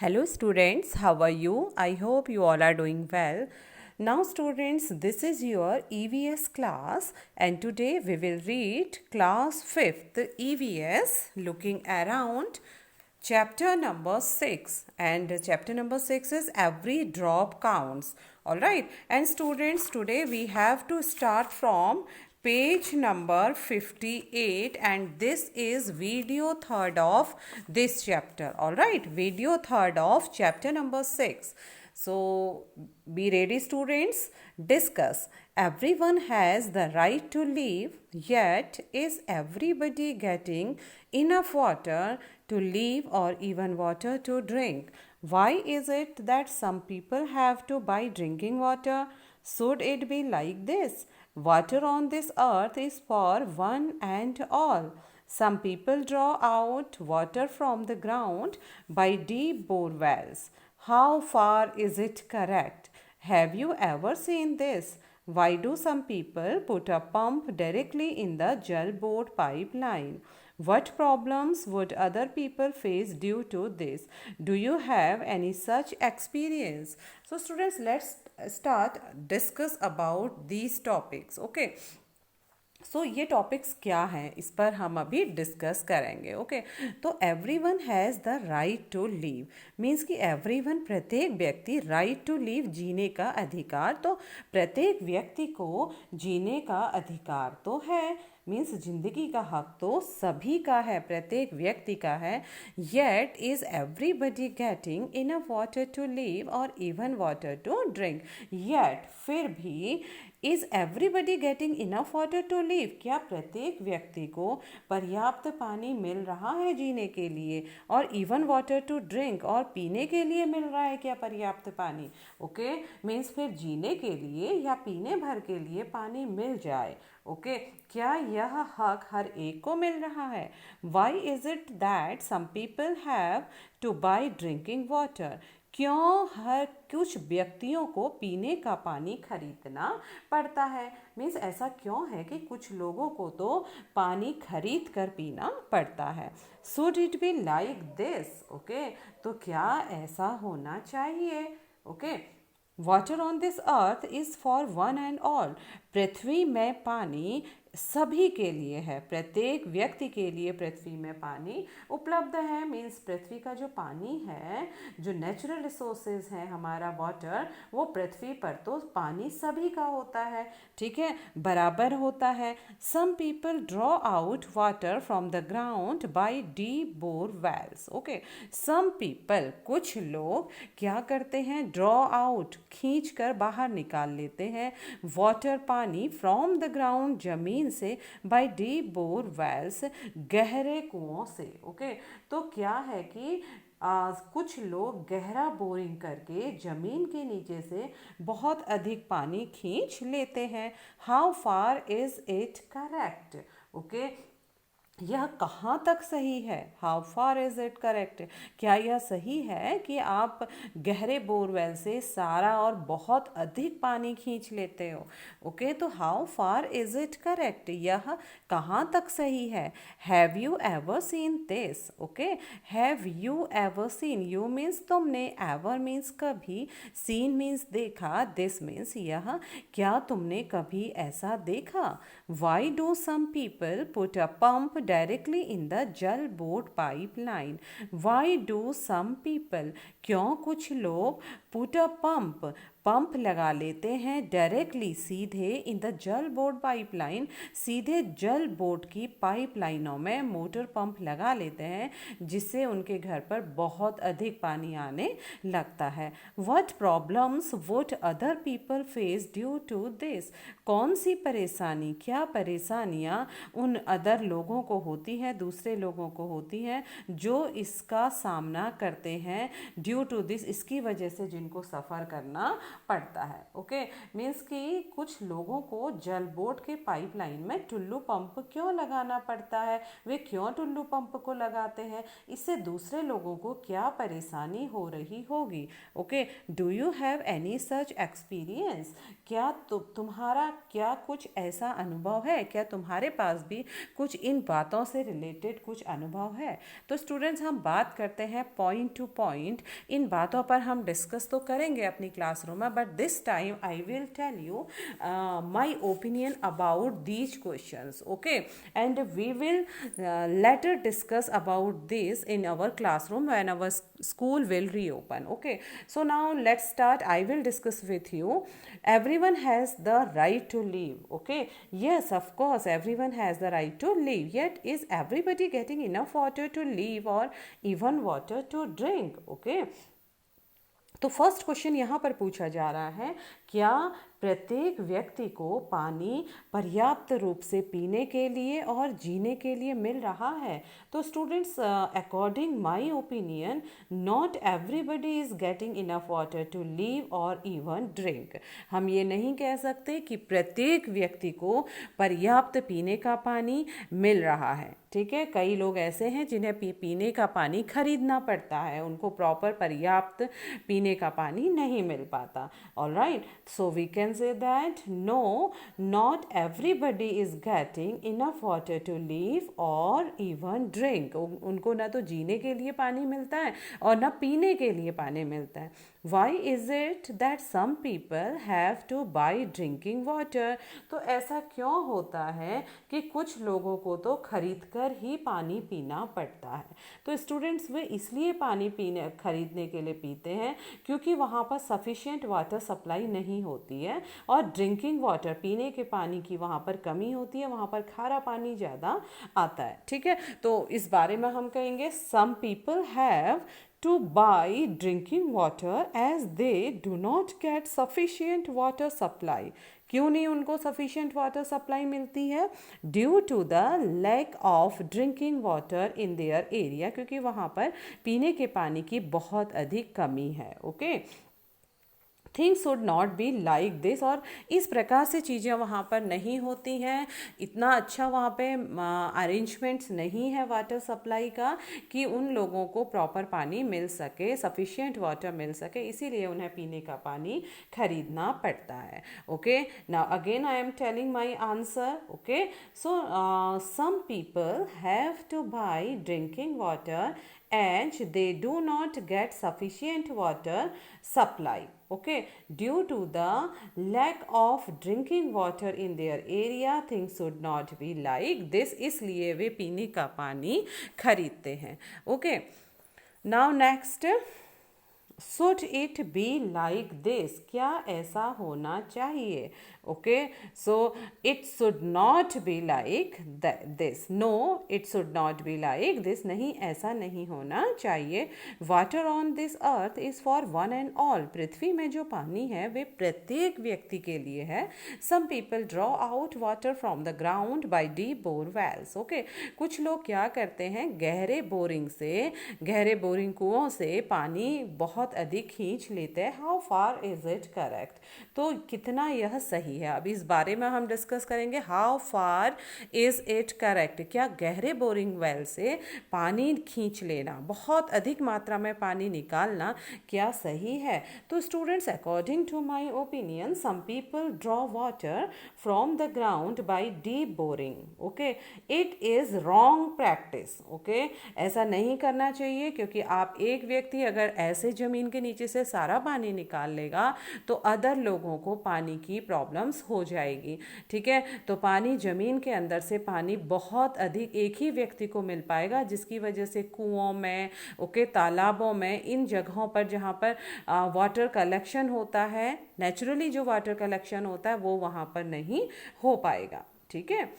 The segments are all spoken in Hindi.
Hello students, how are you? I hope you all are doing well. Now students, this is your EVS class and today we will read class 5th EVS looking around chapter number 6, and chapter number 6 is every drop counts. Alright, and students, today we have to start from page number 58, and this is video third of this chapter. All right, video third of chapter number 6. So be ready students. Discuss. Everyone has the right to live, yet is everybody getting enough water to live or even water to drink? Why is it that some people have to buy drinking water? Should it be like this? Water on this earth is for one and all. Some people draw out water from the ground by deep bore wells. How far is it correct? Have you ever seen this? Why do some people put a pump directly in the Jal Board pipeline? What problems would other people face due to this? Do you have any such experience? So students, let's start discuss about these topics. Okay. सो ये टॉपिक्स क्या हैं, इस पर हम अभी डिस्कस करेंगे. ओके, तो everyone has the right to live means कि एवरीवन प्रत्येक व्यक्ति, राइट टू लीव जीने का अधिकार, तो प्रत्येक व्यक्ति को जीने का अधिकार तो है, मीन्स जिंदगी का हक तो सभी का है, प्रत्येक व्यक्ति का है. Yet is everybody getting enough water to live और even water to drink. Yet फिर भी is everybody getting enough water to live, क्या प्रत्येक व्यक्ति को पर्याप्त पानी मिल रहा है जीने के लिए, और इवन वाटर टू ड्रिंक, और पीने के लिए मिल रहा है क्या पर्याप्त पानी? ओके, मीन्स फिर जीने के लिए या पीने भर के लिए पानी मिल जाए. ओके, क्या यह हक हर एक को मिल रहा है? Why is it that some people have to buy drinking water, क्यों हर कुछ व्यक्तियों को पीने का पानी खरीदना पड़ता है? मीन्स ऐसा क्यों है कि कुछ लोगों को तो पानी खरीद कर पीना पड़ता है. Should it be like this? Okay, तो क्या ऐसा होना चाहिए? Okay, water on this earth is for one and all. पृथ्वी में पानी सभी के लिए है, प्रत्येक व्यक्ति के लिए पृथ्वी में पानी उपलब्ध है. मीन्स पृथ्वी का जो पानी है, जो नेचुरल रिसोर्सेज है हमारा वाटर, वो पृथ्वी पर तो पानी सभी का होता है, ठीक है, बराबर होता है. Some people draw out water from the ground by deep bore wells. Okay, some people, कुछ लोग क्या करते हैं? ड्रॉ आउट, खींच कर बाहर निकाल लेते हैं वाटर, पानी, फ्रॉम द ग्राउंड, जमीन से, बाय डीप बोर वेल्स, गहरे कुओं से. ओके, तो क्या है कि कुछ लोग गहरा बोरिंग करके जमीन के नीचे से बहुत अधिक पानी खींच लेते हैं. How far is it correct? Okay, यह कहाँ तक सही है? How far is it correct, क्या यह सही है कि आप गहरे बोरवेल से सारा और बहुत अधिक पानी खींच लेते हो? ओके, तो how far is it correct, यह कहाँ तक सही है? Have you ever seen this? Okay, have you ever seen, you means तुमने, एवर मीन्स कभी, सीन मीन्स देखा, दिस मीन्स यह, क्या तुमने कभी ऐसा देखा? Why do some people put a pump directly in the Jal Board pipeline? Why do some people, क्यों कुछ लोग put a pump, पंप लगा लेते हैं डायरेक्टली, सीधे, इन द जल बोर्ड पाइपलाइन, सीधे जल बोर्ड की पाइपलाइनों में मोटर पंप लगा लेते हैं, जिससे उनके घर पर बहुत अधिक पानी आने लगता है. What problems would other people face due to this? कौन सी परेशानी, क्या परेशानियाँ उन अदर लोगों को होती हैं, दूसरे लोगों को होती हैं, जो इसका सामना करते हैं ड्यू टू दिस, इसकी वजह से जिनको सफ़र करना पड़ता है। ओके, मीन्स कि कुछ लोगों को जल बोर्ड के पाइपलाइन में टुल्लू पंप क्यों लगाना पड़ता है, वे क्यों टुल्लू पंप को लगाते हैं, इससे दूसरे लोगों को क्या परेशानी हो रही होगी। Okay, do you have any such experience, क्या तुम्हारा क्या कुछ ऐसा अनुभव है, क्या तुम्हारे पास भी कुछ इन बातों से रिलेटेड कुछ अनुभव है। तो स्टूडेंट्स हम बात करते हैं पॉइंट टू पॉइंट, इन बातों पर हम डिस्कस तो करेंगे अपनी क्लासरूम में, but this time I will tell you my opinion about these questions. Okay, and we will later discuss about this in our classroom when our school will reopen. Okay, so now let's start. I will discuss with you. Everyone has the right to live. Okay, yes, of course everyone has the right to live, yet is everybody getting enough water to live or even water to drink? Okay, तो फर्स्ट क्वेश्चन यहाँ पर पूछा जा रहा है, क्या प्रत्येक व्यक्ति को पानी पर्याप्त रूप से पीने के लिए और जीने के लिए मिल रहा है। तो students, according my opinion, not everybody is getting enough water to live और इवन ड्रिंक। हम ये नहीं कह सकते कि प्रत्येक व्यक्ति को पर्याप्त पीने का पानी मिल रहा है। ठीक है, कई लोग ऐसे हैं जिन्हें पीने का पानी खरीदना पड़ता है, उनको प्रॉपर पर्याप्त पीने का पानी नहीं मिल पाता। Alright, so we can say that no, not everybody is getting enough water to live or even drink. उनको ना तो जीने के लिए पानी मिलता है और ना पीने के लिए पानी मिलता है। Why is it that some people have to buy drinking water? तो ऐसा क्यों होता है कि कुछ लोगों को तो खरीद कर ही पानी पीना पड़ता है। तो स्टूडेंट्स, वे इसलिए पानी पीने खरीदने के लिए पीते हैं क्योंकि वहाँ पर सफिशिएंट वाटर सप्लाई नहीं होती है और ड्रिंकिंग वाटर पीने के पानी की वहाँ पर कमी होती है, वहाँ पर खारा पानी ज़्यादा आता है। ठीक है, तो इस बारे में हम कहेंगे some people have to buy drinking water as they do not get sufficient water supply. क्यों नहीं उनको sufficient water supply मिलती है? Due to the lack of drinking water in their area, क्योंकि वहाँ पर पीने के पानी की बहुत अधिक कमी है। Okay, things should not be like this, और इस प्रकार से चीज़ें वहाँ पर नहीं होती हैं, इतना अच्छा वहाँ पे अरेंजमेंट्स नहीं है वाटर सप्लाई का कि उन लोगों को प्रॉपर पानी मिल सके, सफिशिएंट वाटर मिल सके, इसीलिए उन्हें पीने का पानी खरीदना पड़ता है। Okay, now again I am telling my answer. Okay, so some people have to buy drinking water and they do not get sufficient water supply. Okay, due to the lack of drinking water in their area, things should not be like this, इसलिए वे पीने का पानी खरीदते हैं। Okay, now next, should it be like this? क्या ऐसा होना चाहिए? Okay, so it should not be like this. No, it should not be like this. नहीं, ऐसा नहीं होना चाहिए। Water on this earth is for one and all. पृथ्वी में जो पानी है वे प्रत्येक व्यक्ति के लिए है। Some people draw out water from the ground by deep bore wells. Okay, कुछ लोग क्या करते हैं, गहरे बोरिंग कुओं से पानी बहुत अधिक खींच लेते हैं। How far is it correct? तो कितना यह सही है, अब इस बारे में हम डिस्कस करेंगे। How far is it correct? क्या गहरे बोरिंग वेल से पानी खींच लेना, बहुत अधिक मात्रा में पानी निकालना, क्या सही है? तो students, according to my opinion, some people draw water from the ground by deep boring. Okay, it is wrong practice. Okay, ऐसा नहीं करना चाहिए, क्योंकि आप एक व्यक्ति अगर ऐसे जमीन के नीचे से सारा पानी निकाल लेगा तो अदर लोगों को पानी की प्रॉब्लम्स हो जाएगी। ठीक है, तो पानी जमीन के अंदर से पानी बहुत अधिक एक ही व्यक्ति को मिल पाएगा, जिसकी वजह से कुओं में, ओके, तालाबों में, इन जगहों पर जहाँ पर वाटर कलेक्शन होता है, नेचुरली जो वाटर कलेक्शन होता है वो वहाँ पर नहीं हो पाएगा। ठीक है,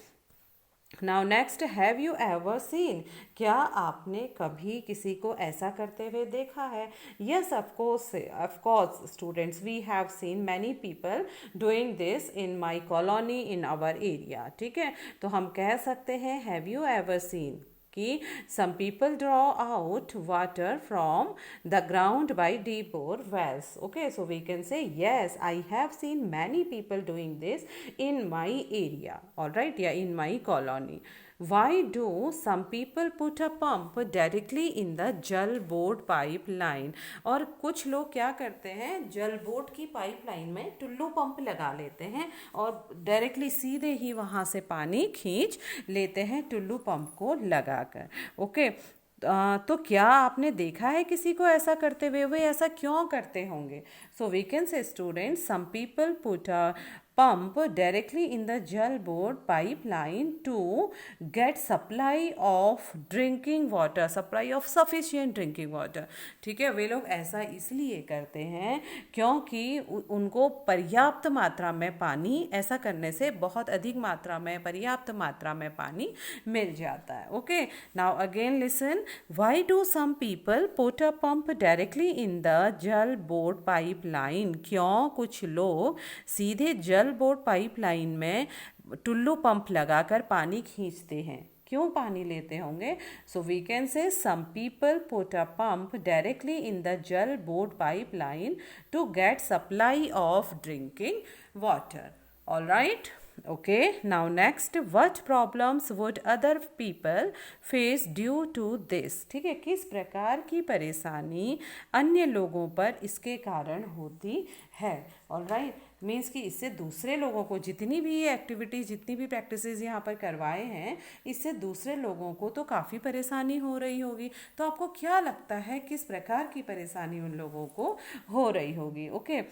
now next, have you ever scene? क्या आपने कभी किसी को ऐसा करते हुए देखा है? Yes, of course students, we have seen many people doing this in my colony, in our area. ठीक है, तो हम कह सकते हैं हैव यू एवर सीन? कि some people draw out water from the ground by deep bore wells. Okay, so we can say yes, I have seen many people doing this in my area, all right, yeah, in my colony. Why do some people put a pump directly in the जल बोर्ड पाइपलाइन? और कुछ लोग क्या करते हैं, जल बोर्ड की पाइपलाइन में टुल्लू पंप लगा लेते हैं और डायरेक्टली सीधे ही वहाँ से पानी खींच लेते हैं टुल्लू पंप को लगाकर। ओके, तो क्या आपने देखा है किसी को ऐसा करते हुए? वे ऐसा क्यों करते होंगे? So we can say students, some people put a pump directly in the jal board pipeline to get supply of drinking water, supply of sufficient drinking water। ठीक है, वे लोग ऐसा इसलिए करते हैं क्योंकि उनको पर्याप्त मात्रा में पानी, ऐसा करने से बहुत अधिक मात्रा में, पर्याप्त मात्रा में पानी मिल जाता है। Okay, now again listen, why do some people put a pump directly in the Jal board pipeline? क्यों कुछ लोग सीधे जल बोर्ड पाइपलाइन में टुल्लू पंप लगाकर पानी खींचते हैं? क्यों पानी लेते होंगे? So we can say some people put a pump directly in the Jal board pipeline to get supply of drinking water. All right, okay, now next, what problems would other people face due to this? ठीक है, किस प्रकार की परेशानी अन्य लोगों पर इसके कारण होती है? ऑल राइट, मीन्स कि इससे दूसरे लोगों को, जितनी भी ये एक्टिविटीज़, जितनी भी प्रैक्टिसेस यहाँ पर करवाए हैं, इससे दूसरे लोगों को तो काफ़ी परेशानी हो रही होगी। तो आपको क्या लगता है किस प्रकार की परेशानी उन लोगों को हो रही होगी? Okay,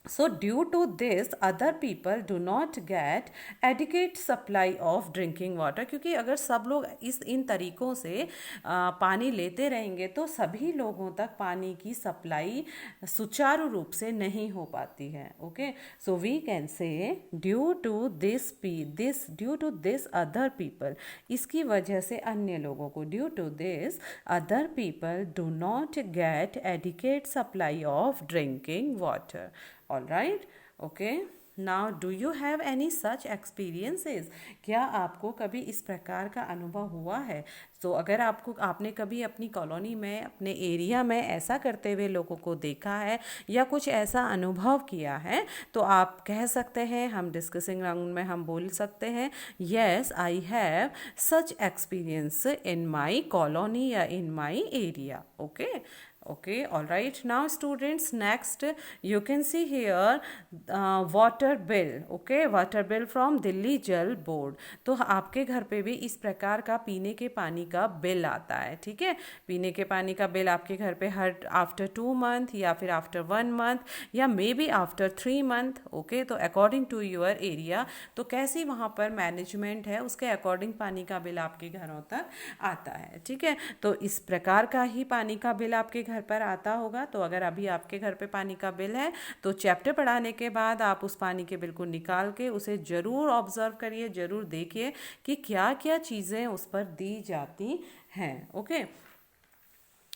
so due to this other people do not get adequate supply of drinking water। क्योंकि अगर सब लोग इन तरीक़ों से पानी लेते रहेंगे तो सभी लोगों तक पानी की सप्लाई सुचारू रूप से नहीं हो पाती है। Okay, so we can say due to this other people, इसकी वजह से अन्य लोगों को, due to this other people do not get adequate supply of drinking water. All right, okay, now do you have any such experiences? क्या आपको कभी इस प्रकार का अनुभव हुआ है? तो अगर आपने कभी अपनी कॉलोनी में, अपने एरिया में ऐसा करते हुए लोगों को देखा है या कुछ ऐसा अनुभव किया है, तो आप कह सकते हैं, हम डिस्कसिंग राउंड में हम बोल सकते हैं, yes I have such experience in my colony या in my area. Okay, okay, all right, now students, next you can see here water bill। okay, water bill from Delhi Jal board. तो आपके घर पे भी इस प्रकार का पीने के पानी का बिल आता है। ठीक है, पीने के पानी का बिल आपके घर पे हर आफ्टर 2 मंथ या फिर आफ्टर 1 मंथ या may be after 3 month. Okay, तो अकॉर्डिंग टू योर एरिया, तो कैसी वहाँ पर मैनेजमेंट है उसके अकॉर्डिंग पानी का बिल आपके घरों तक आता है। ठीक है, तो इस प्रकार का ही पानी का बिल आपके घर पर आता होगा। तो अगर अभी आपके घर पे पानी का बिल है तो चैप्टर पढ़ाने के बाद आप उस पानी के बिल को निकाल के उसे ज़रूर ऑब्जर्व करिए, ज़रूर देखिए कि क्या क्या चीज़ें उस पर दी जाती हैं। Okay,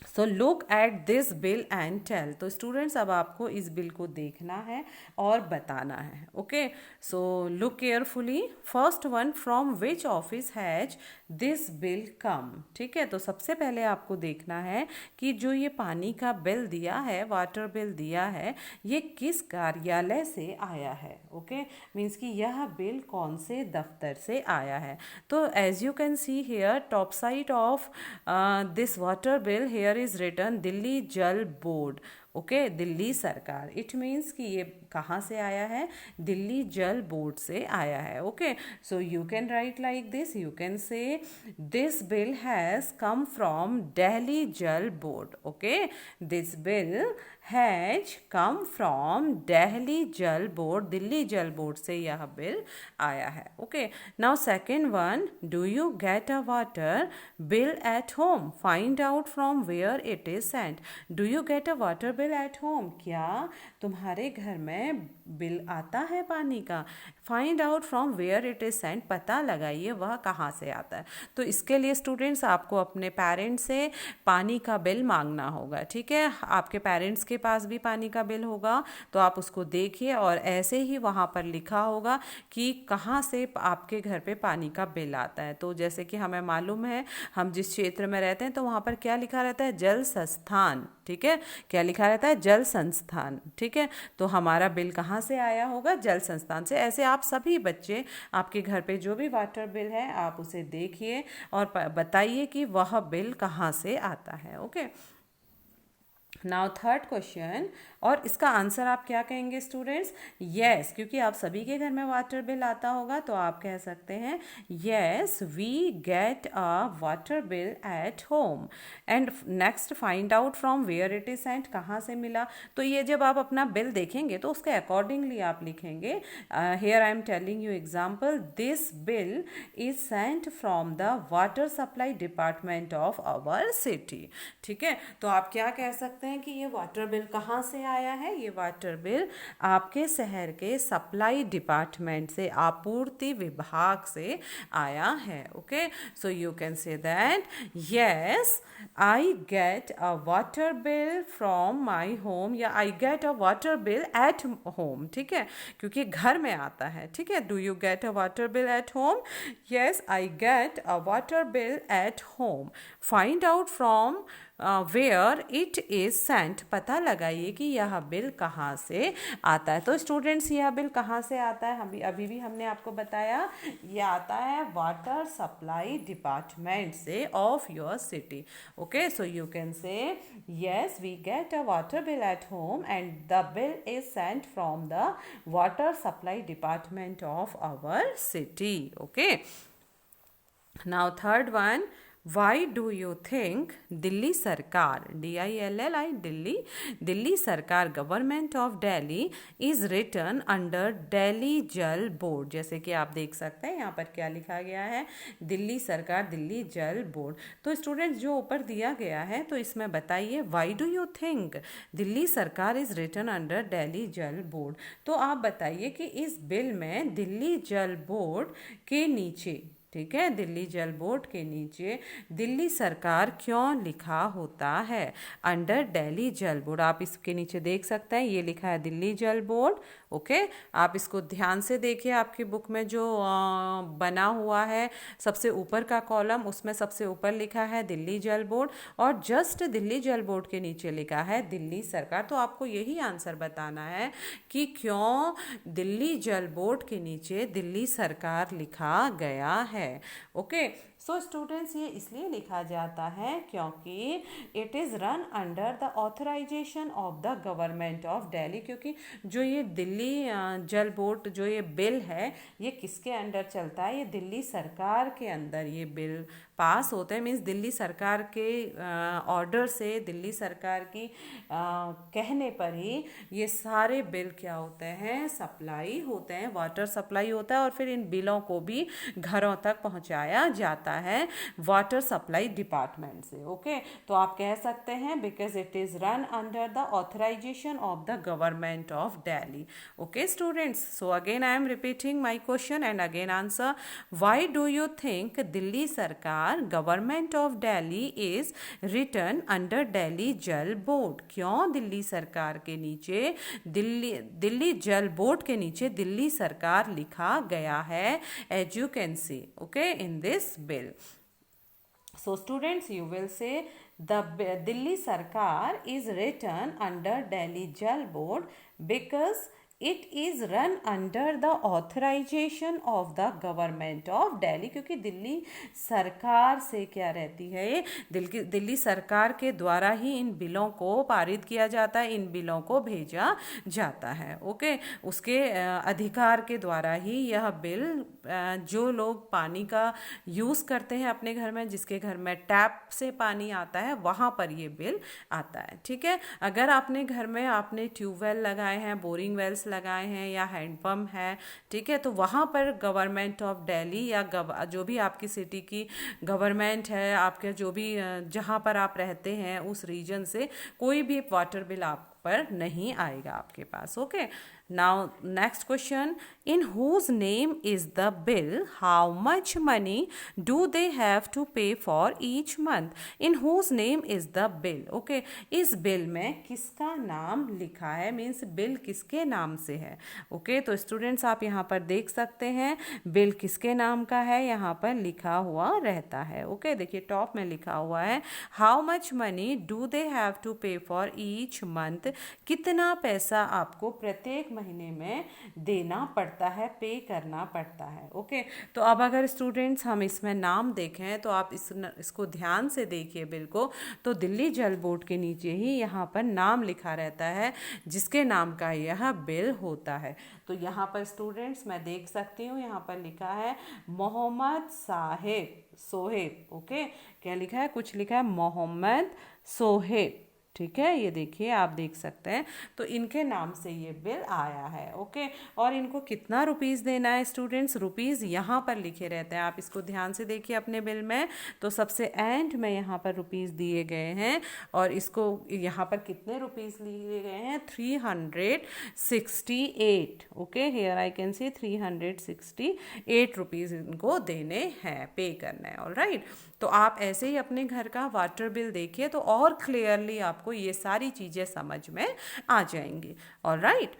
so look at this bill and tell. तो स्टूडेंट्स, अब आपको इस बिल को देखना है और बताना है। Okay, so look carefully. First one, from which office has this bill come. ठीक है, तो सबसे पहले आपको देखना है कि जो ये पानी का बिल दिया है, वाटर बिल दिया है, ये किस कार्यालय से आया है। ओके, मीन्स कि यह बिल कौन से दफ्तर से आया है। तो as you can see here, top side of this water bill, here is written Delhi Jal board. Okay, Delhi सरकार। इट मीन्स कि ये कहाँ से आया है? दिल्ली जल बोर्ड से आया है। Okay, so you can write like this, you can say this bill has come from Delhi Jal board. Okay, this bill has come from Delhi Jal board, Delhi Jal board से यह बिल आया है। Okay, now second one, do you get a water bill at home? Find out from where it is sent. Do you get a water bill at home? क्या तुम्हारे घर में बिल आता है पानी का? Find out from where it is sent, पता लगाइए वह कहाँ से आता है। तो इसके लिए स्टूडेंट्स आपको अपने पेरेंट्स से पानी का बिल मांगना होगा, ठीक है। आपके पेरेंट्स के पास भी पानी का बिल होगा तो आप उसको देखिए और ऐसे ही वहाँ पर लिखा होगा कि कहाँ से आपके घर पे पानी का बिल आता है। तो जैसे कि हमें मालूम है हम जिस क्षेत्र में रहते हैं तो वहाँ पर क्या लिखा रहता है, जल संस्थान, ठीक है। क्या लिखा रहता है, जल संस्थान, ठीक है। तो हमारा बिल कहाँ से आया होगा, जल संस्थान से। ऐसे आप सभी बच्चे आपके घर पे जो भी वाटर बिल है आप उसे देखिए और बताइए कि वह बिल कहाँ से आता है। ओके, नाउ थर्ड क्वेश्चन, और इसका आंसर आप क्या कहेंगे स्टूडेंट्स, यस, क्योंकि आप सभी के घर में वाटर बिल आता होगा तो आप कह सकते हैं yes we get a water bill at home. And next, find out from where it is sent, कहाँ से मिला। तो ये जब आप अपना बिल देखेंगे तो उसके अकॉर्डिंगली आप लिखेंगे। Here I am telling you example, this bill is sent from the water supply department of our city, ठीक है। तो आप क्या कह सकते हैं कि ये वाटर बिल कहाँ से आया है, ये वाटर बिल आपके शहर के सप्लाई डिपार्टमेंट से, आपूर्ति विभाग से आया है। Okay, so you can say that yes I get a water bill from my home, या I get a water bill at home, ठीक है, क्योंकि घर में आता है, ठीक है। Do you get a water bill at home, yes I get a water bill at home. Find out from where it is sent, पता लगाइए कि यह बिल कहाँ से आता है। तो स्टूडेंट्स यह बिल कहाँ से आता है, अभी भी हमने आपको बताया, यह आता है वाटर सप्लाई डिपार्टमेंट से of your city. Okay, so you can say yes we get a water bill at home and the bill is sent from the water supply department of our city. Okay, now third one, why do you think Delhi सरकार, DILLI, दिल्ली सरकार, government of Delhi is written under Delhi Jal board. जैसे कि आप देख सकते हैं यहाँ पर क्या लिखा गया है, दिल्ली सरकार, दिल्ली जल बोर्ड। तो स्टूडेंट्स जो ऊपर दिया गया है तो इसमें बताइए Y do you think Delhi सरकार is written under Delhi Jal board. तो आप बताइए कि इस बिल में दिल्ली जल बोर्ड के नीचे, ठीक है, दिल्ली जल बोर्ड के नीचे दिल्ली सरकार क्यों लिखा होता है, अंडर दिल्ली जल बोर्ड। आप इसके नीचे देख सकते हैं ये लिखा है दिल्ली जल बोर्ड। ओके, आप इसको ध्यान से देखिए, आपकी बुक में जो बना हुआ है सबसे ऊपर का कॉलम, उसमें सबसे ऊपर लिखा है दिल्ली जल बोर्ड और जस्ट दिल्ली जल बोर्ड के नीचे लिखा है दिल्ली सरकार। तो आपको यही आंसर बताना है कि क्यों दिल्ली जल बोर्ड के नीचे दिल्ली सरकार लिखा गया है। ओके, सो स्टूडेंट्स ये इसलिए लिखा जाता है क्योंकि it is run under the authorisation of the government of Delhi, क्योंकि जो ये दिल्ली जल बोर्ड जो ये बिल है ये किसके अंडर चलता है, ये दिल्ली सरकार के अंदर ये बिल पास होते हैं। मीन्स दिल्ली सरकार के ऑर्डर से, दिल्ली सरकार की कहने पर ही ये सारे बिल क्या होते हैं, सप्लाई होते हैं, वाटर सप्लाई होता है और फिर इन बिलों को भी घरों तक पहुंचाया जाता है वाटर सप्लाई डिपार्टमेंट से। ओके, तो आप कह सकते हैं because it is run under the authorisation of the government of Delhi. Okay students, so again I am repeating my question and again answer, why do you think Delhi सरकार, government of Delhi is written under Delhi Jal board, क्यों दिल्ली सरकार के नीचे दिल्ली जल बोर्ड के नीचे दिल्ली सरकार लिखा गया है, as you can see, okay, in this bill. So students, you will say the Delhi Sarkar is written under Delhi Jal Board because it is run under the authorization of the government of Delhi, क्योंकि दिल्ली सरकार से क्या रहती है, ये दिल्ली सरकार के द्वारा ही इन बिलों को पारित किया जाता है, इन बिलों को भेजा जाता है। ओके, उसके अधिकार के द्वारा ही यह बिल, जो लोग पानी का यूज़ करते हैं अपने घर में, जिसके घर में टैप से पानी आता है वहाँ पर ये बिल आता है। ठीक है, अगर आपने घर में आपने ट्यूबवेल लगाए हैं, बोरिंग वेल्स लगाए हैं या हैंडपम्प है, ठीक है, तो वहाँ पर गवर्नमेंट ऑफ दिल्ली या जो भी आपकी सिटी की गवर्नमेंट है, आपके जो भी जहाँ पर आप रहते हैं उस रीजन से कोई भी वाटर बिल आप पर नहीं आएगा आपके पास। Okay, Now next question, in whose name is the bill? How much money do they have to pay for each month? In whose name is the bill? Okay, इस बिल में किसका नाम लिखा है, मीन्स बिल किसके नाम से है. ओके, तो स्टूडेंट्स आप यहाँ पर देख सकते हैं बिल किसके नाम का है, यहाँ पर लिखा हुआ रहता है. ओके, देखिए टॉप में लिखा हुआ है how much money do they have to pay for each month, कितना पैसा आपको प्रत्येक महीने में देना पड़ता है, पे करना पड़ता है. ओके, तो अब अगर स्टूडेंट्स हम इसमें नाम देखें तो आप इसको ध्यान से देखिए बिल को, तो दिल्ली जल बोर्ड के नीचे ही यहाँ पर नाम लिखा रहता है जिसके नाम का यह बिल होता है. तो यहाँ पर स्टूडेंट्स मैं देख सकती हूँ यहाँ पर लिखा है मोहम्मद सोहेब. ओके, क्या लिखा है, कुछ लिखा है मोहम्मद सोहेब. ठीक है, ये देखिए आप देख सकते हैं, तो इनके नाम से ये बिल आया है. ओके, और इनको कितना रुपीज़ देना है स्टूडेंट्स, रुपीज़ यहाँ पर लिखे रहते हैं. आप इसको ध्यान से देखिए अपने बिल में, तो सबसे एंड में यहाँ पर रुपीज़ दिए गए हैं और इसको यहाँ पर कितने रुपीज़ लिए गए हैं, 368. Okay, here I can see 368 rupees इनको देने हैं, पे करना है. ऑलराइट, तो आप ऐसे ही अपने घर का वाटर बिल देखिए तो और क्लियरली आपको ये सारी चीज़ें समझ में आ जाएंगी. Alright,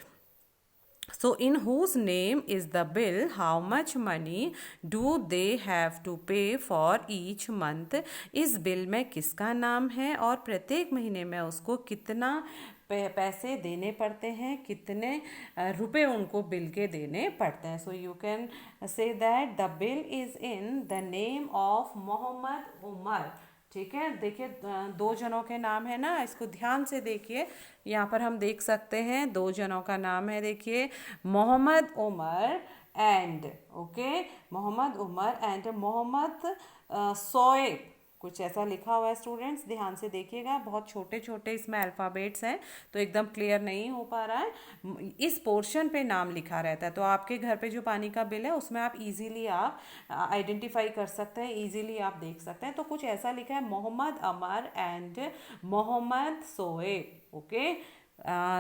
so in whose name is the bill, how much money do they have to pay for each month? इस बिल में किसका नाम है और प्रत्येक महीने में उसको कितना पैसे देने पड़ते हैं, कितने रुपए उनको बिल के देने पड़ते हैं. So you can say that the bill is in the name of Mohammad Umar. ठीक है, देखिए दो जनों के नाम है ना, इसको ध्यान से देखिए. यहाँ पर हम देख सकते हैं दो जनों का नाम है, देखिए Mohammad Umar and, okay, Mohammad Umar and Mohammad Shoaib, कुछ ऐसा लिखा हुआ है स्टूडेंट्स, ध्यान से देखिएगा. बहुत छोटे छोटे इसमें अल्फ़ाबेट्स हैं तो एकदम क्लियर नहीं हो पा रहा है. इस पोर्शन पे नाम लिखा रहता है, तो आपके घर पे जो पानी का बिल है उसमें आप इजीली आप आइडेंटिफाई कर सकते हैं, इजीली आप देख सकते हैं. तो कुछ ऐसा लिखा है मोहम्मद अमर एंड मोहम्मद सोएब. ओके,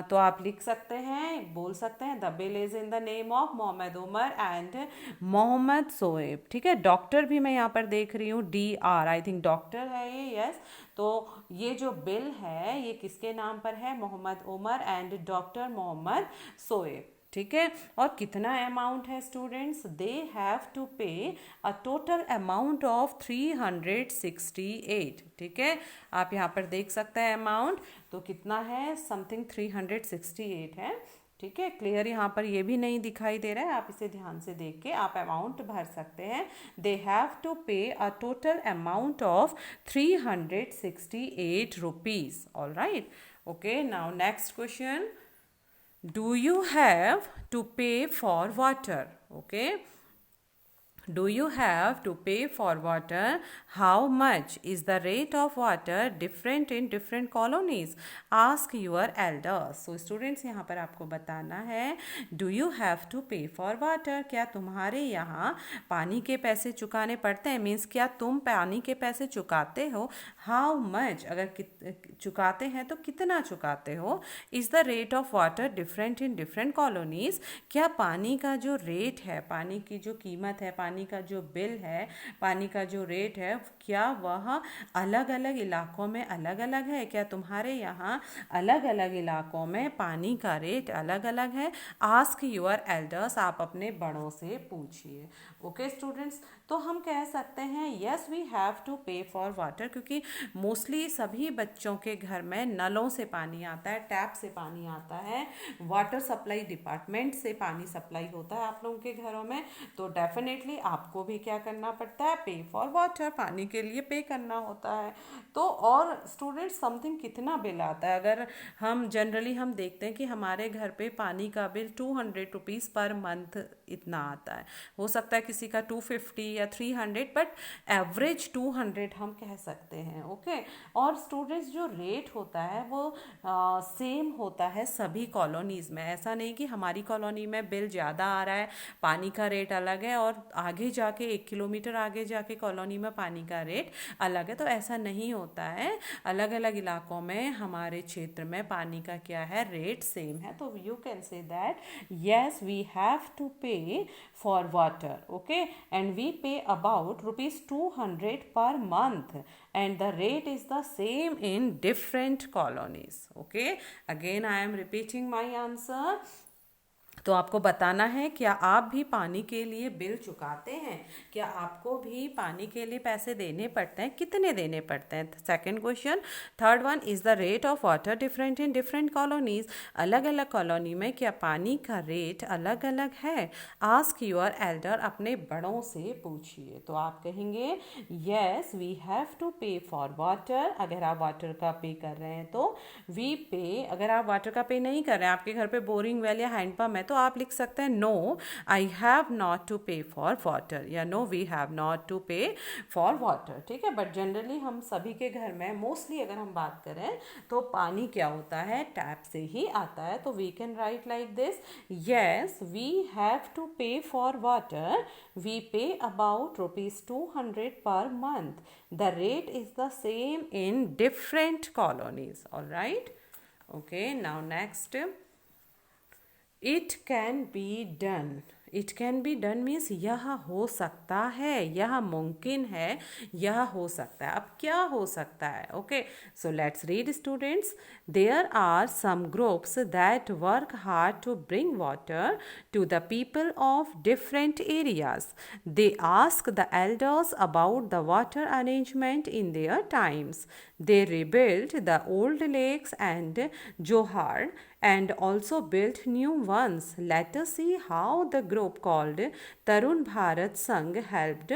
तो आप लिख सकते हैं, बोल सकते हैं the bill is in the name of Mohammad Umar and Mohammad Shoaib. ठीक है, डॉक्टर भी मैं यहाँ पर देख रही हूँ, DR, आई थिंक डॉक्टर है ये. यस, तो ये जो बिल है ये किसके नाम पर है, मोहम्मद उमर एंड डॉक्टर मोहम्मद सोएब. ठीक है, और कितना अमाउंट है स्टूडेंट्स, दे हैव टू पे अ टोटल अमाउंट ऑफ 368. ठीक है, आप यहाँ पर देख सकते हैं अमाउंट, तो कितना है, समथिंग 368 है. ठीक है, क्लियर यहाँ पर ये भी नहीं दिखाई दे रहा है, आप इसे ध्यान से देख के आप अमाउंट भर सकते हैं. दे हैव टू पे a total amount of 368 rupees. All right, okay, now next question, do you have to pay for water? Okay, do you have to pay for water? How much is the rate of water different in different colonies? Ask your elders. So students, यहाँ पर आपको बताना है do you have to pay for water, क्या तुम्हारे यहाँ पानी के पैसे चुकाने पड़ते हैं, मीन्स क्या तुम पानी के पैसे चुकाते हो. How much, अगर चुकाते हैं तो कितना चुकाते हो. Is the rate of water different in different colonies? क्या पानी का जो रेट है, पानी की जो कीमत है, पानी का जो बिल है, पानी का जो रेट है, क्या वह अलग अलग इलाकों में अलग अलग है, क्या तुम्हारे यहाँ अलग अलग इलाकों में पानी का रेट अलग अलग है. आस्क योर एल्डर्स, आप अपने बड़ों से पूछिए. ओके स्टूडेंट्स, तो हम कह सकते हैं yes we have to pay for water, क्योंकि मोस्टली सभी बच्चों के घर में नलों से पानी आता है, टैप से पानी आता है, वाटर सप्लाई डिपार्टमेंट से पानी सप्लाई होता है आप लोगों के घरों में. तो डेफिनेटली आपको भी क्या करना पड़ता है, पे फॉर वाटर, पानी के लिए पे करना होता है. तो और स्टूडेंट्स, समथिंग कितना बिल आता है, अगर हम जनरली हम देखते हैं कि हमारे घर पे पानी का बिल 200 रुपीज़ पर मंथ इतना आता है. हो सकता है किसी का 250 या 300, बट एवरेज 200 हम कह सकते हैं. ओके, और स्टूडेंट्स जो रेट होता है वो सेम होता है सभी कॉलोनीज़ में. ऐसा नहीं कि हमारी कॉलोनी में बिल ज़्यादा आ रहा है, पानी का रेट अलग है, और आगे जाके 1 किलोमीटर आगे जाके कॉलोनी में पानी का रेट अलग है। तो ऐसा नहीं होता है, अलग अलग इलाकों में हमारे क्षेत्र में पानी का क्या है, रेट सेम है। तो you can say that yes we have to pay for water, okay, and we pay about rupees 200 per month, and the rate is the same in different colonies, okay. Again I am repeating my answer। तो आपको बताना है क्या आप भी पानी के लिए बिल चुकाते हैं, क्या आपको भी पानी के लिए पैसे देने पड़ते हैं, कितने देने पड़ते हैं। Second question. Third one, is the rate of water different in different colonies, अलग अलग कॉलोनी में क्या पानी का रेट अलग अलग है। आस्क योर एल्डर, अपने बड़ों से पूछिए। तो आप कहेंगे yes we have to pay for water, अगर आप वाटर का पे कर रहे हैं तो वी पे, अगर आप वाटर का पे नहीं कर रहे हैं, आपके घर पे बोरिंग वेल या हैंडपम्प है, तो आप लिख सकते हैं no I have not to pay for water, या no we have not to pay for water, ठीक है। बट जनरली हम सभी के घर में मोस्टली अगर हम बात करें तो पानी क्या होता है, टैप से ही आता है। तो we can write like this, yes we have to pay for water, we pay about ₹200 per month, the rate is the same in different colonies, all right, okay। Now next, it can be done, it can be done means यह हो सकता है, यह मुमकिन है, यह हो सकता है। अब क्या हो सकता है, okay. So let's read students. There are some groups that work hard to bring water to the people of different areas, they ask the elders about the water arrangement in their times, they rebuilt the old lakes and johar and also built new ones. Let us see how the group called Tarun Bharat Sangh helped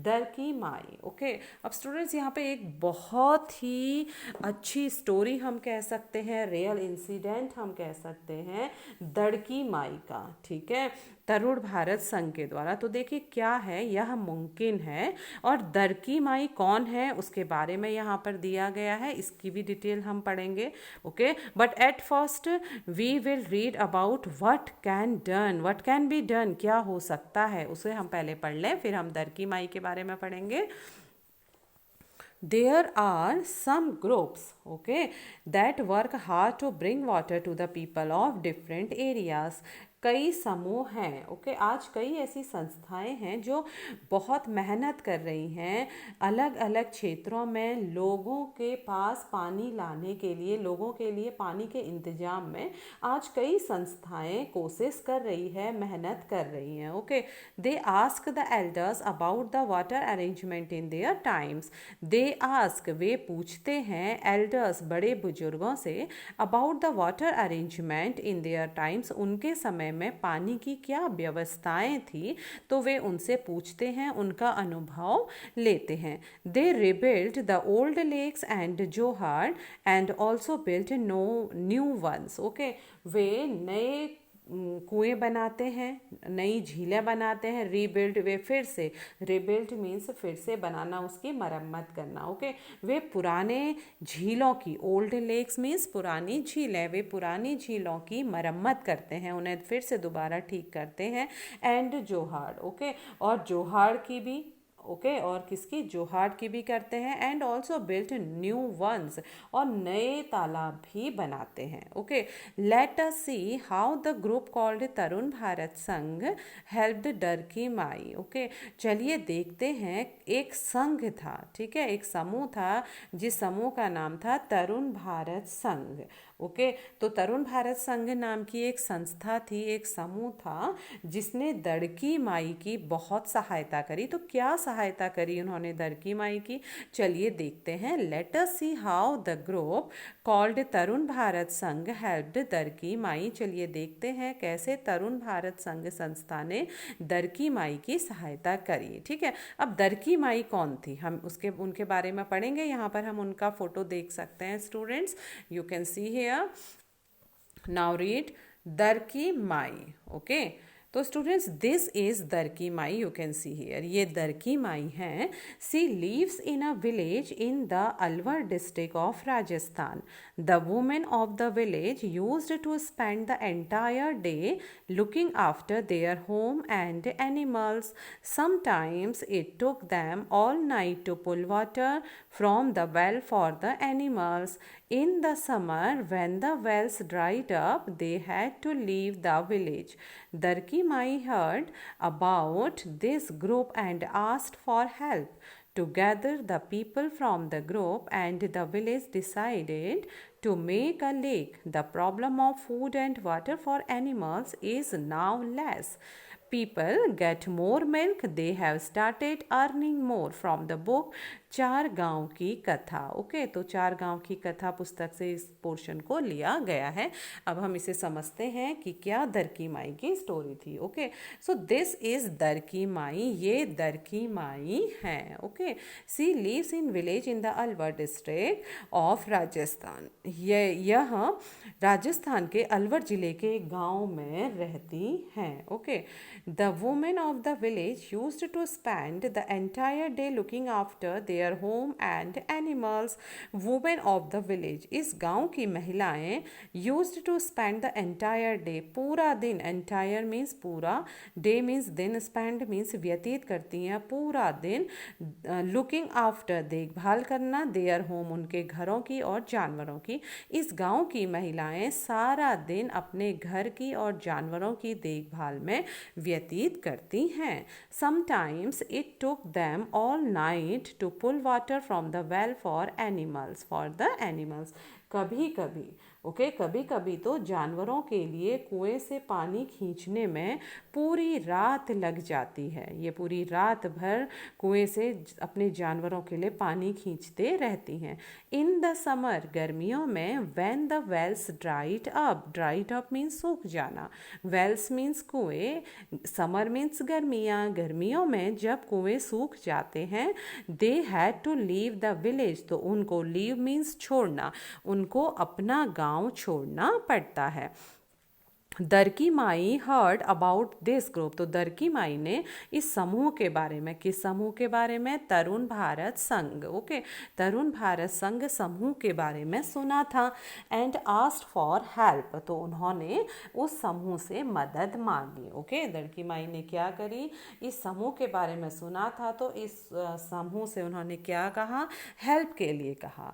Darki Mai, okay। अब स्टूडेंट्स यहाँ पे एक बहुत ही अच्छी स्टोरी हम कह सकते हैं, रियल इंसिडेंट हम कह सकते हैं दड़की माई का, ठीक है, तरुण भारत संघ के द्वारा। तो देखिए क्या है, यह मुमकिन है, और दरकी माई कौन है उसके बारे में यहाँ पर दिया गया है, इसकी भी डिटेल हम पढ़ेंगे, okay. But at first we will read about what can done, what can be done, क्या हो सकता है, उसे हम पहले पढ़ लें, फिर हम दरकी माई के बारे में पढ़ेंगे। There are some groups, okay, that work hard to bring water to the people of different areas। कई समूह हैं, ओके। आज कई ऐसी संस्थाएं हैं जो बहुत मेहनत कर रही हैं अलग अलग क्षेत्रों में लोगों के पास पानी लाने के लिए, लोगों के लिए पानी के इंतजाम में आज कई संस्थाएं कोशिश कर रही है, मेहनत कर रही हैं, okay. They ask the elders about the water arrangement in their times, they ask वे पूछते हैं, एल्डर्स बड़े बुजुर्गों से, about the water arrangement in their times उनके समय में पानी की क्या व्यवस्थाएं थी, तो वे उनसे पूछते हैं, उनका अनुभव लेते हैं। They rebuild the old lakes and johad and also built new ones, okay. वे नए कुएं बनाते हैं, नई झीलें बनाते हैं, रीबिल्ड वे फिर से, रीबिल्ड मीन्स फिर से बनाना, उसकी मरम्मत करना, ओके। वे पुराने झीलों की, ओल्ड लेक्स मीन्स पुरानी झीलें, वे पुरानी झीलों की मरम्मत करते हैं, उन्हें फिर से दोबारा ठीक करते हैं। एंड जोहार, ओके, और जोहार की भी, ओके, और किसकी, जोहार की भी करते हैं। And also built new ones, और नए तालाब भी बनाते हैं, okay. Let us see how the group called Tarun Bharat Sangh helped डरकी my, okay. चलिए देखते हैं, एक संघ था, ठीक है, एक समूह था, जिस समूह का नाम था तरुण भारत संघ, ओके। तो तरुण भारत संघ नाम की एक संस्था थी, एक समूह था, जिसने दड़की माई की बहुत सहायता करी। तो क्या सहायता करी उन्होंने दड़की माई की, चलिए देखते हैं। Let us see how the group called Tarun Bharat Sangh helped दड़की माई, चलिए देखते हैं कैसे तरुण भारत संघ संस्था ने दड़की माई की सहायता करी, ठीक है। अब दड़की माई कौन थी, हम उनके बारे में पढ़ेंगे। यहाँ पर हम उनका फोटो देख सकते हैं students, you can see here. Now read Darki Mai, okay. तो students this is Darki Mai, you can see here, ये दरकी माई हैं। She lives in a village in the Alwar district of Rajasthan. The women of the village used to spend the entire day looking after their home and animals. Sometimes it took them all night to pull water from the well for the animals. In the summer, when the wells dried up, they had to leave the village. Darki Mai heard about this group and asked for help. Together, the people from the group and the village decided to make a lake. The problem of food and water for animals is now less. People get more milk. They have started earning more. From the book चार गांव की कथा. ओके, तो चार गांव की कथा पुस्तक से इस पोर्शन को लिया गया है. अब हम इसे समझते हैं कि क्या दरकी माई की स्टोरी थी. Okay, so this is Darki Mai. ये दरकी माई है. Okay, she lives in village in the Alwar district of Rajasthan. यह राजस्थान के अलवर जिले के गांव में रहती हैं. Okay, the women of the village used to spend the entire day looking after their home and animals. Women of the village, इस गांव की महिलाएं used to spend the entire day, पूरा दिन. एंटायर मीन्स पूरा, डे मीन्स दिन, स्पेंड मीन्स व्यतीत करती हैं पूरा दिन. लुकिंग आफ्टर, देखभाल करना, देयर होम, उनके घरों की और जानवरों की. इस गांव की महिलाएं सारा दिन अपने घर की और जानवरों की देखभाल में व्यतीत करती हैं. Sometimes it took them all night to pull water from the well for animals, for the animals. कभी कभी, ओके, कभी कभी तो जानवरों के लिए कुएं से पानी खींचने में पूरी रात लग जाती है. ये पूरी रात भर कुएं से अपने जानवरों के लिए पानी खींचते रहती हैं. इन द समर, गर्मियों में, when the wells dried up means सूख जाना, वेल्स मीन्स कुएं, समर मीन्स गर्मियाँ, गर्मियों में जब कुएं सूख जाते हैं, they had to leave the village, तो उनको लीव मीन्स छोड़ना, उनको अपना गांव छोड़ना पड़ता है. दरकी माई हर्ड अबाउट दिस ग्रुप, तो दरकी माई ने इस समूह के बारे में, किस समूह के बारे में, तरुण भारत संघ. ओके, तरुण भारत संघ समूह के बारे में सुना था. एंड आस्क्ड फॉर हेल्प, तो उन्होंने उस समूह से मदद मांगी. ओके, दरकी माई ने क्या करी, इस समूह के बारे में सुना था तो इस समूह से उन्होंने क्या कहा, हेल्प के लिए कहा.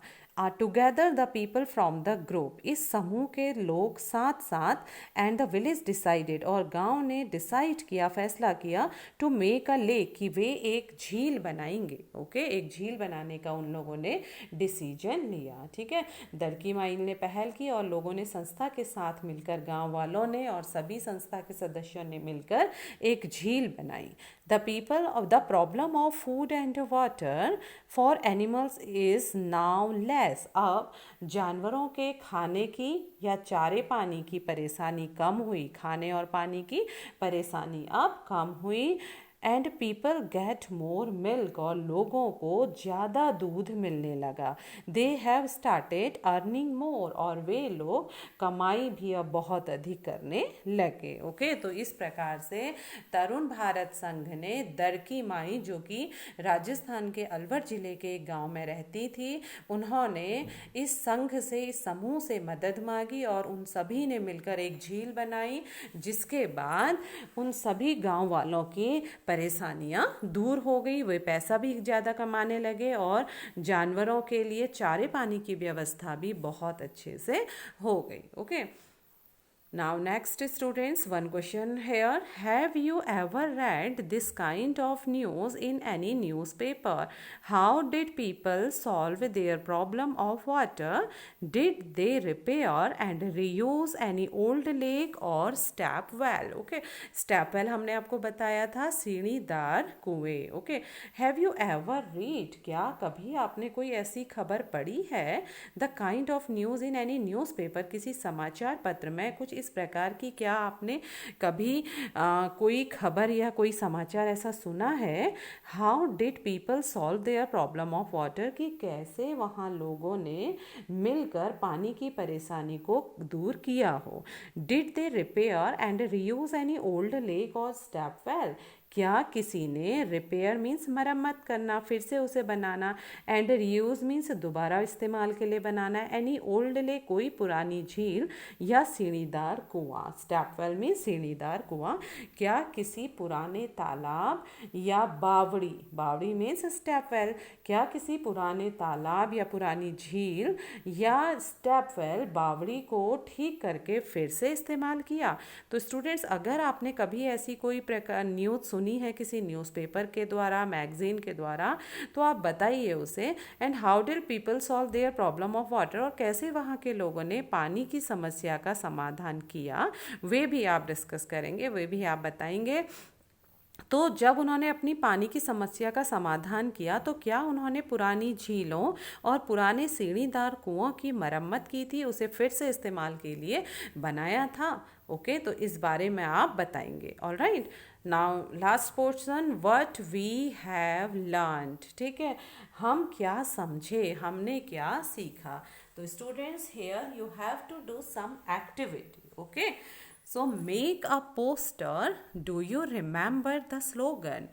Together the people from the group, इस समूह के लोग साथ साथ, एंड द विलेज डिसाइडेड, और गांव ने डिसाइड किया, फैसला किया, टू मेक अ लेक, कि वे एक झील बनाएंगे. ओके, एक झील बनाने का उन लोगों ने डिसीजन लिया. ठीक है, दरकी माई ने पहल की और लोगों ने संस्था के साथ मिलकर, गांव वालों ने और सभी संस्था के सदस्यों ने मिलकर एक झील बनाई. The people of the problem of food and water for animals is now less, अब जानवरों के खाने की या चारे पानी की परेशानी कम हुई, खाने और पानी की परेशानी अब कम हुई. And people get more milk, और लोगों को ज़्यादा दूध मिलने लगा. They have started earning more, और वे लोग कमाई भी अब बहुत अधिक करने लगे. ओके, तो इस प्रकार से तरुण भारत संघ ने दरकी माई, जो कि राजस्थान के अलवर जिले के एक गांव में रहती थी, उन्होंने इस संघ से, इस समूह से मदद मांगी और उन सभी ने मिलकर एक झील बनाई, जिसके बाद उन सभी गांव वालों की परेशानियां दूर हो गई. वे पैसा भी ज़्यादा कमाने लगे और जानवरों के लिए चारे पानी की व्यवस्था भी बहुत अच्छे से हो गई. Okay, now next students, one question here. Have you ever read this kind of news in any newspaper? How did people solve their problem of water? Did they repair and reuse any old lake or step well? Okay, step well हमने आपको बताया था सीढ़ीदार कुएं. Okay, have you ever read, क्या कभी आपने कोई ऐसी खबर पढ़ी है, the kind of news in any news paper, किसी समाचार पत्र में कुछ इस प्रकार की, क्या आपने कभी कोई खबर या कोई समाचार ऐसा सुना है. How did people solve their problem of water, कि कैसे वहाँ लोगों ने मिलकर पानी की परेशानी को दूर किया हो. Did they repair and reuse any old lake और स्टेप वेल, क्या किसी ने, रिपेयर मीन्स मरम्मत करना, फिर से उसे बनाना, एंड रीयूज मीन्स दोबारा इस्तेमाल के लिए बनाना, एनी ओल्ड लेक कोई पुरानी झील या सीढ़ीदार कुआं, स्टेप वेल मीन्स सीढ़ीदार कुआं, क्या किसी पुराने तालाब या बावड़ी, बावड़ी मीन्स स्टेप वेल, क्या किसी पुराने तालाब या पुरानी झील या स्टेप वेल बावड़ी को ठीक करके फिर से इस्तेमाल किया। तो स्टूडेंट्स, अगर आपने कभी ऐसी कोई प्रकार न्यूज़ सुनी है किसी न्यूज़पेपर के द्वारा, मैगजीन के द्वारा, तो आप बताइए उसे। And how did people solve their problem of water, और कैसे वहाँ के लोगों ने पानी की समस्या का समाधान किया, वे भी आप डिस्कस करेंगे, वे भी आप बताएंगे। तो जब उन्होंने अपनी पानी की समस्या का समाधान किया तो क्या उन्होंने पुरानी झीलों और पुराने सीढ़ीदार कुओं की मरम्मत की थी, उसे फिर से इस्तेमाल के लिए बनाया था। ओके, तो इस बारे में आप बताएंगे। Alright, now last portion, what we have learned. ठीक है, हम क्या समझे, हमने क्या सीखा। तो students, here you have to do some activity. Okay, so make a poster. Do you remember the slogan?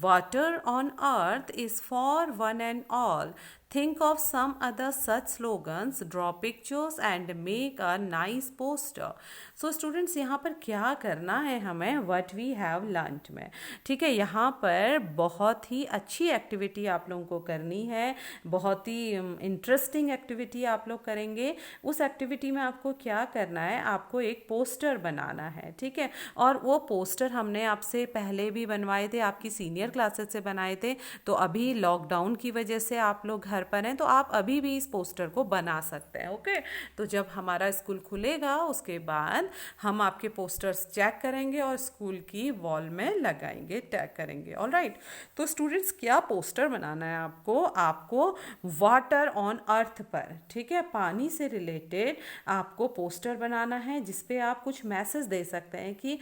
Water on earth is for one and all. Think of some other such slogans, draw pictures and make a nice poster. So students, यहाँ पर क्या करना है हमें what we have learnt में। ठीक है, यहाँ पर बहुत ही अच्छी एक्टिविटी आप लोगों को करनी है, बहुत ही इंटरेस्टिंग एक्टिविटी आप लोग करेंगे। उस एक्टिविटी में आपको क्या करना है, आपको एक पोस्टर बनाना है। ठीक है, और वो पोस्टर हमने आपसे पहले भी बनवाए थे, आपकी सीनियर क्लासेस से बनाए थे। तो अभी लॉकडाउन की वजह से आप लोग घर पर हैं, तो आप अभी भी इस पोस्टर को बना सकते हैं। ओके, तो जब हमारा स्कूल खुलेगा उसके बाद हम आपके पोस्टर्स चेक करेंगे और स्कूल की वॉल में लगाएंगे, टैग करेंगे। ऑलराइट, तो स्टूडेंट्स, क्या पोस्टर बनाना है आपको, आपको वाटर ऑन अर्थ पर, ठीक है, पानी से रिलेटेड आपको पोस्टर बनाना है जिसपे आप कुछ मैसेज दे सकते हैं कि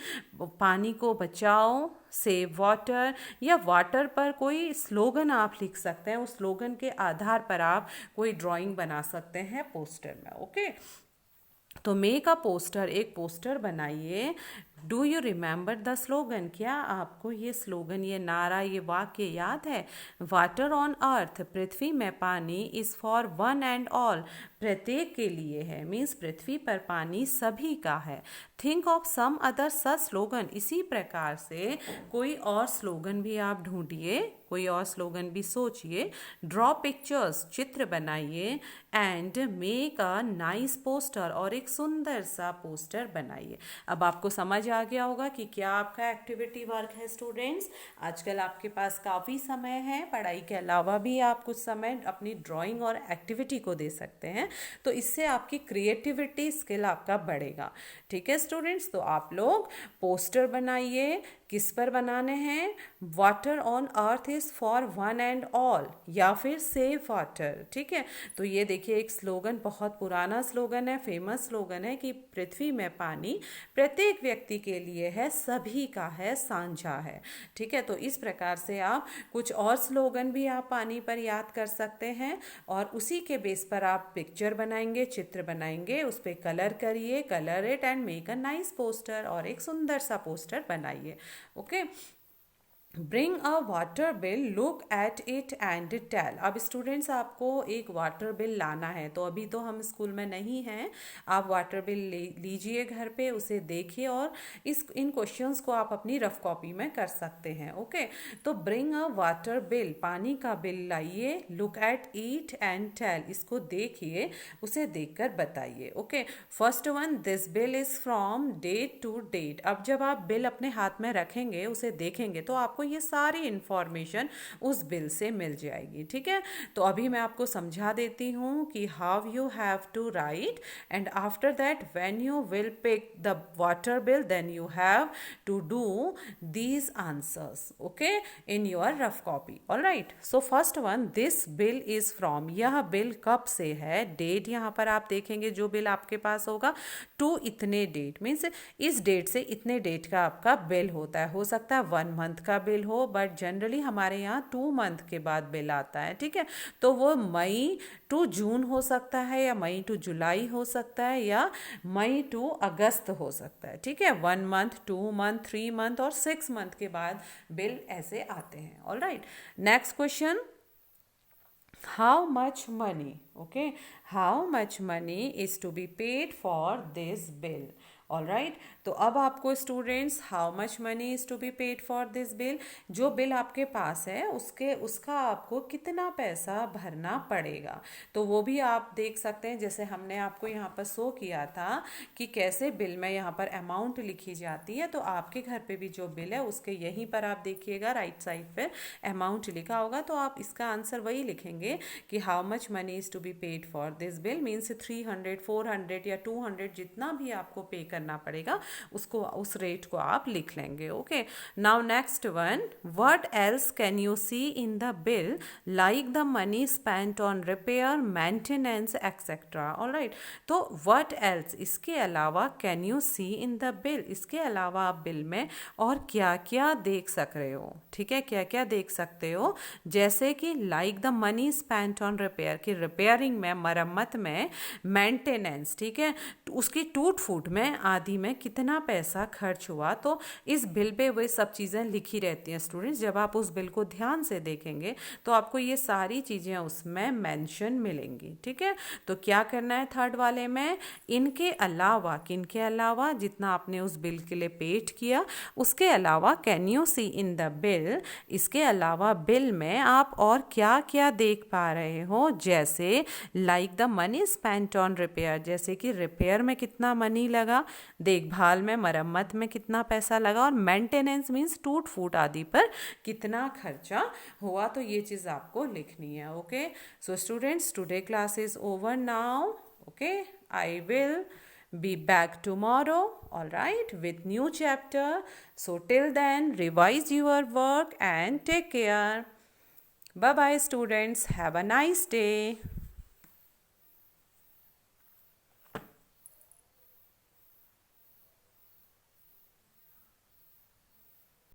पानी को बचाओ, सेव वाटर, या वाटर पर कोई स्लोगन आप लिख सकते हैं। उस स्लोगन के आधार पर आप कोई ड्राइंग बना सकते हैं पोस्टर में। ओके, तो मेक अ पोस्टर, एक पोस्टर बनाइए। Do you remember the slogan, क्या आपको ये स्लोगन, ये नारा, ये वाक्य याद है? वाटर ऑन अर्थ, पृथ्वी में पानी, is for one and all, प्रत्येक के लिए है, मीन्स पृथ्वी पर पानी सभी का है। Think of some other such slogan, इसी प्रकार से कोई और स्लोगन भी आप ढूंढिए, कोई और स्लोगन भी सोचिए। ड्रॉ पिक्चर्स, चित्र बनाइए, and make a nice poster, और एक सुंदर सा पोस्टर बनाइए। अब आपको समझ आ गया होगा कि क्या आपका एक्टिविटी वर्क है। स्टूडेंट्स, आजकल आपके पास काफ़ी समय है, पढ़ाई के अलावा भी आप कुछ समय अपनी ड्राइंग और एक्टिविटी को दे सकते हैं, तो इससे आपकी क्रिएटिविटी स्किल आपका बढ़ेगा। ठीक है स्टूडेंट्स, तो आप लोग पोस्टर बनाइए। किस पर बनाने हैं? Water on earth is for one and all, या फिर सेव वाटर। ठीक है, तो ये देखिए एक स्लोगन, बहुत पुराना स्लोगन है, फेमस स्लोगन है कि पृथ्वी में पानी प्रत्येक व्यक्ति के लिए है, सभी का है, साझा है। ठीक है, तो इस प्रकार से आप कुछ और स्लोगन भी आप पानी पर याद कर सकते हैं, और उसी के बेस पर आप पिक्चर बनाएंगे, चित्र बनाएंगे, उस पर कलर करिए, colour it and make a nice poster, और एक सुंदर सा पोस्टर बनाइए। Okay, bring a water bill, look at it and tell. अब स्टूडेंट्स, आपको एक वाटर बिल लाना है, तो अभी तो हम स्कूल में नहीं हैं, आप वाटर बिल लीजिए घर पे, उसे देखिए, और इन क्वेश्चंस को आप अपनी रफ कॉपी में कर सकते हैं। ओके, तो ब्रिंग अ वाटर बिल, पानी का बिल लाइए, look at it and tell, इसको देखिए, उसे देखकर बताइए। Okay, first one, this bill is from date to date. अब जब आप बिल अपने हाथ में रखेंगे, उसे देखेंगे, तो आपको ये सारी इंफॉर्मेशन उस बिल से मिल जाएगी। ठीक है, तो अभी मैं आपको समझा देती हूँ कि how you have to write, and after that when you will pick the water bill, then you have to do these answers, okay, in your rough copy. all right, so first one, this bill is from, यह बिल कब से है, डेट यहाँ पर आप देखेंगे जो बिल आपके पास होगा, टू इतने डेट, मीन्स इस डेट से इतने डेट का आपका बिल होता है। हो सकता है 1 मंथ का बिल बिल हो, बट जनरली हमारे यहाँ 2 मंथ के बाद बिल आता है, ठीक है। तो वो मई टू जून हो सकता है, या मई टू जुलाई हो सकता है, या मई टू अगस्त हो सकता है, ठीक है। 1 मंथ, 2 मंथ, 3 मंथ और 6 मंथ के बाद बिल ऐसे आते हैं। All right, next question, how much money, okay, how much money is to be paid for this bill? All right, तो अब आपको students how much money is to be paid for this bill, जो बिल आपके पास है उसका आपको कितना पैसा भरना पड़ेगा, तो वो भी आप देख सकते हैं। जैसे हमने आपको यहाँ पर शो किया था कि कैसे बिल में यहाँ पर अमाउंट लिखी जाती है, तो आपके घर पे भी जो बिल है उसके यहीं पर आप देखिएगा राइट साइड पे अमाउंट लिखा होगा, तो आप इसका आंसर वही लिखेंगे कि how much money is to be paid for this bill, means 300, 400 या 200 जितना भी आपको पे करना पड़ेगा उसको, उस रेट को आप लिख लेंगे। Okay, now next one, what else can you see in the bill like the money spent on repair, maintenance etcetera. Alright, तो व्हाट एल्स, इसके अलावा, can you see in the bill, इसके अलावा आप बिल में और क्या क्या देख सक रहे हो, ठीक है, क्या क्या देख सकते हो, जैसे कि like the money spent on repair, कि रिपेयरिंग में, मरम्मत में, मेंटेनेंस, ठीक है, उसकी टूट फूट में आदि में कितना पैसा खर्च हुआ, तो इस बिल पे वे सब चीज़ें लिखी रहती हैं स्टूडेंट्स। जब आप उस बिल को ध्यान से देखेंगे तो आपको ये सारी चीज़ें उसमें मेंशन मिलेंगी, ठीक है। तो क्या करना है थर्ड वाले में, इनके अलावा, किनके अलावा, जितना आपने उस बिल के लिए पेड किया उसके अलावा can you see in the bill, इसके अलावा बिल में आप और क्या क्या देख पा रहे हो, जैसे like the money spent on repair, जैसे कि रिपेयर में कितना मनी लगा, देखभाल में, मरम्मत में कितना पैसा लगा, और मेंटेनेंस मीन्स टूट फूट आदि पर कितना खर्चा हुआ, तो ये चीज़ आपको लिखनी है। Okay, so students, today class is over now. Okay, I will be back tomorrow, all right, with new chapter. So till then, revise your work and take care. Bye bye students, have a nice day.